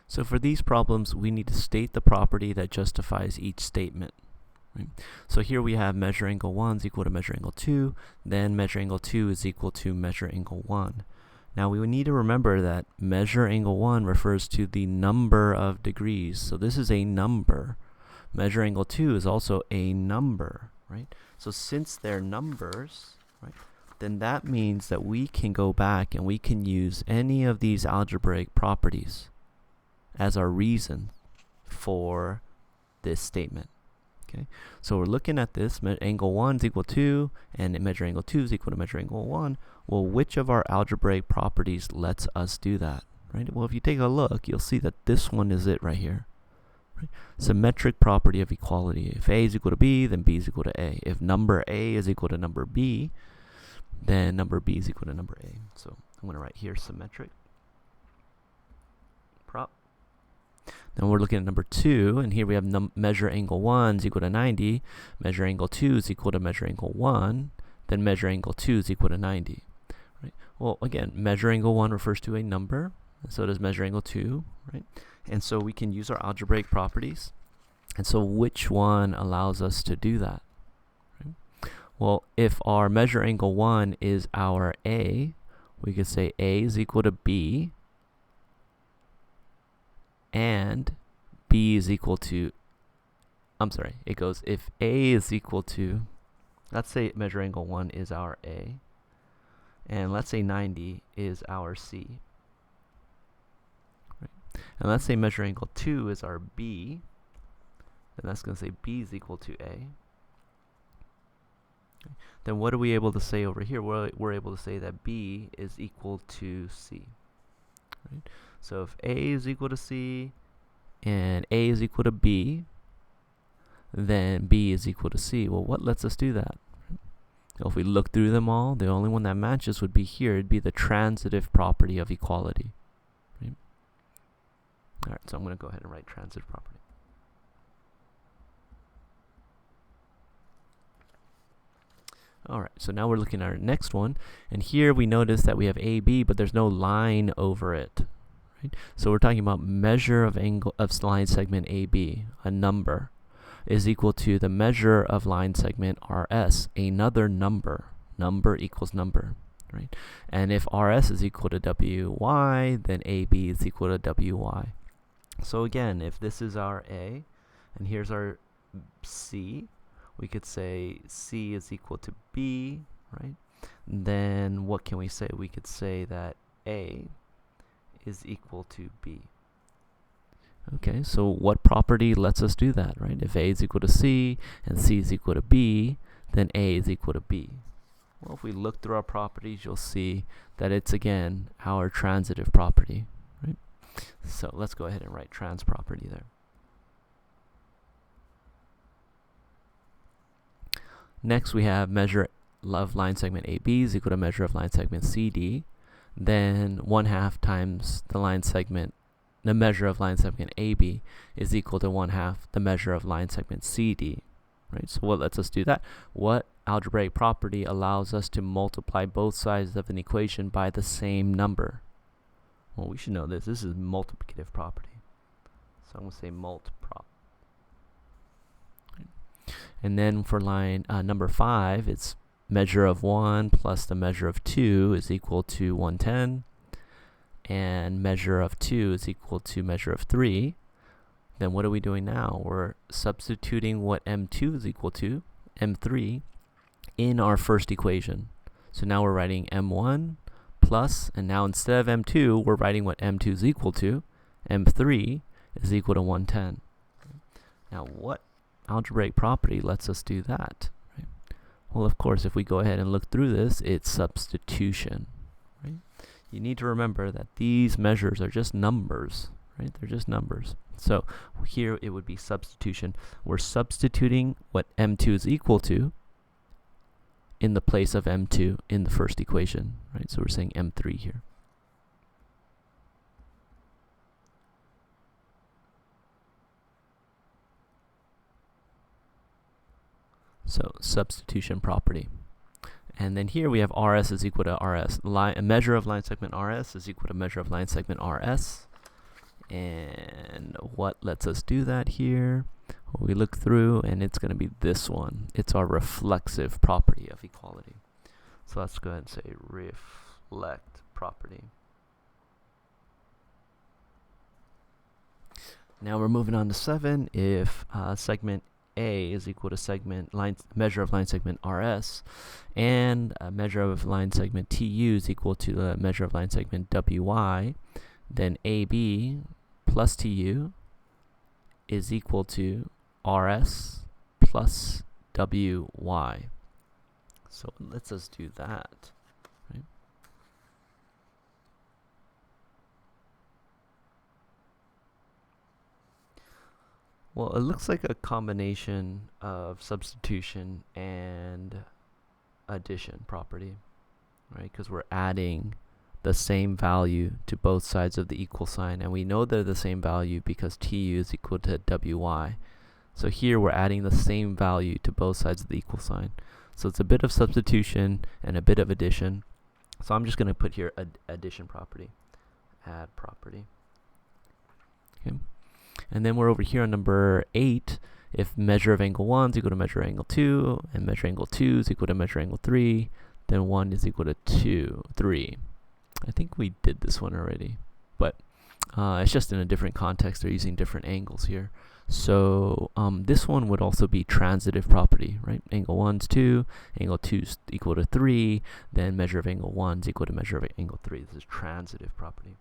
So for these problems, we need to state the property that justifies each statement. Right? So here we have measure angle 1 is equal to measure angle 2, then measure angle 2 is equal to measure angle 1. Now we would need to remember that measure angle 1 refers to the number of degrees. So this is a number. Measure angle 2 is also a number, right? So since they're numbers, right, then that means that we can go back and we can use any of these algebraic properties as our reason for this statement. Okay, so we're looking at this, angle 1 is equal to, and measure angle 2 is equal to measure angle 1. Well, which of our algebraic properties lets us do that, right? Well, if you take a look, you'll see that this one is it right here. Right? Symmetric property of equality. If A is equal to B, then B is equal to A. If number A is equal to number B, then number B is equal to number A. So I'm going to write here symmetric prop. Then we're looking at number 2, and here we have measure angle 1 is equal to 90, measure angle 2 is equal to measure angle 1, then measure angle 2 is equal to 90. Right? Well, again, measure angle 1 refers to a number, and so does measure angle 2, right? And so we can use our algebraic properties. And so which one allows us to do that? Right? Well, if our measure angle 1 is our A, we could say A is equal to B, and B is equal to, it goes if A is equal to, let's say measure angle 1 is our A, and let's say 90 is our C. Right? And let's say measure angle 2 is our B, then that's going to say B is equal to A. Okay. Then what are we able to say over here? We're able to say that B is equal to C. Right? So if A is equal to C and A is equal to B, then B is equal to C. Well, what lets us do that? Well, if we look through them all, the only one that matches would be here. It'd be the transitive property of equality. Right? All right, so I'm going to go ahead and write transitive property. All right, so now we're looking at our next one, and here we notice that we have AB, but there's no line over it. Right? So we're talking about measure of line segment AB, a number, is equal to the measure of line segment RS, another number. Number equals number, right? And if RS is equal to WY, then AB is equal to WY. So again, if this is our A, and here's our C, we could say C is equal to B, right? Then what can we say? We could say that A is equal to B. Okay, so what property lets us do that, right? If A is equal to C and C is equal to B, then A is equal to B. Well, if we look through our properties, you'll see that it's, again, our transitive property, right? So let's go ahead and write trans property there. Next, we have measure of line segment AB is equal to measure of line segment CD. Then 1/2 times the measure of line segment AB is equal to 1/2 the measure of line segment CD. Right? So what lets us do that? What algebraic property allows us to multiply both sides of an equation by the same number? Well, we should know this. This is multiplicative property. So I'm going to say multiprop. And then for line number 5, it's measure of 1 plus the measure of 2 is equal to 110. And measure of 2 is equal to measure of 3. Then what are we doing now? We're substituting what M2 is equal to, M3, in our first equation. So now we're writing M1 plus, and now instead of M2, we're writing what M2 is equal to. M3 is equal to 110. Now what algebraic property lets us do that? Right? Well, of course, if we go ahead and look through this, it's substitution. Right? You need to remember that these measures are just numbers. Right? They're just numbers. So here it would be substitution. We're substituting what M2 is equal to in the place of M2 in the first equation. Right? So we're saying M3 here. So substitution property. And then here we have RS is equal to RS. A measure of line segment RS is equal to measure of line segment RS. And what lets us do that here? Well, we look through, and it's going to be this one. It's our reflexive property of equality. So let's go ahead and say reflect property. Now we're moving on to 7. If segment A is equal to measure of line segment RS, and a measure of line segment TU is equal to the measure of line segment WY, then AB plus TU is equal to RS plus WY. So it lets us do that. Right? Well, it looks like a combination of substitution and addition property, right? Because we're adding the same value to both sides of the equal sign, and we know they're the same value because TU is equal to WY. So here we're adding the same value to both sides of the equal sign. So it's a bit of substitution and a bit of addition. So I'm just going to put here addition property, add property. Okay. And then we're over here on number 8. If measure of angle 1 is equal to measure of angle 2, and measure angle 2 is equal to measure angle 3, then 1 is equal to 3. I think we did this one already, but it's just in a different context. They're using different angles here. So this one would also be transitive property, right? Angle 1 is 2, angle 2 is equal to 3, then measure of angle 1 is equal to measure of angle 3. This is transitive property.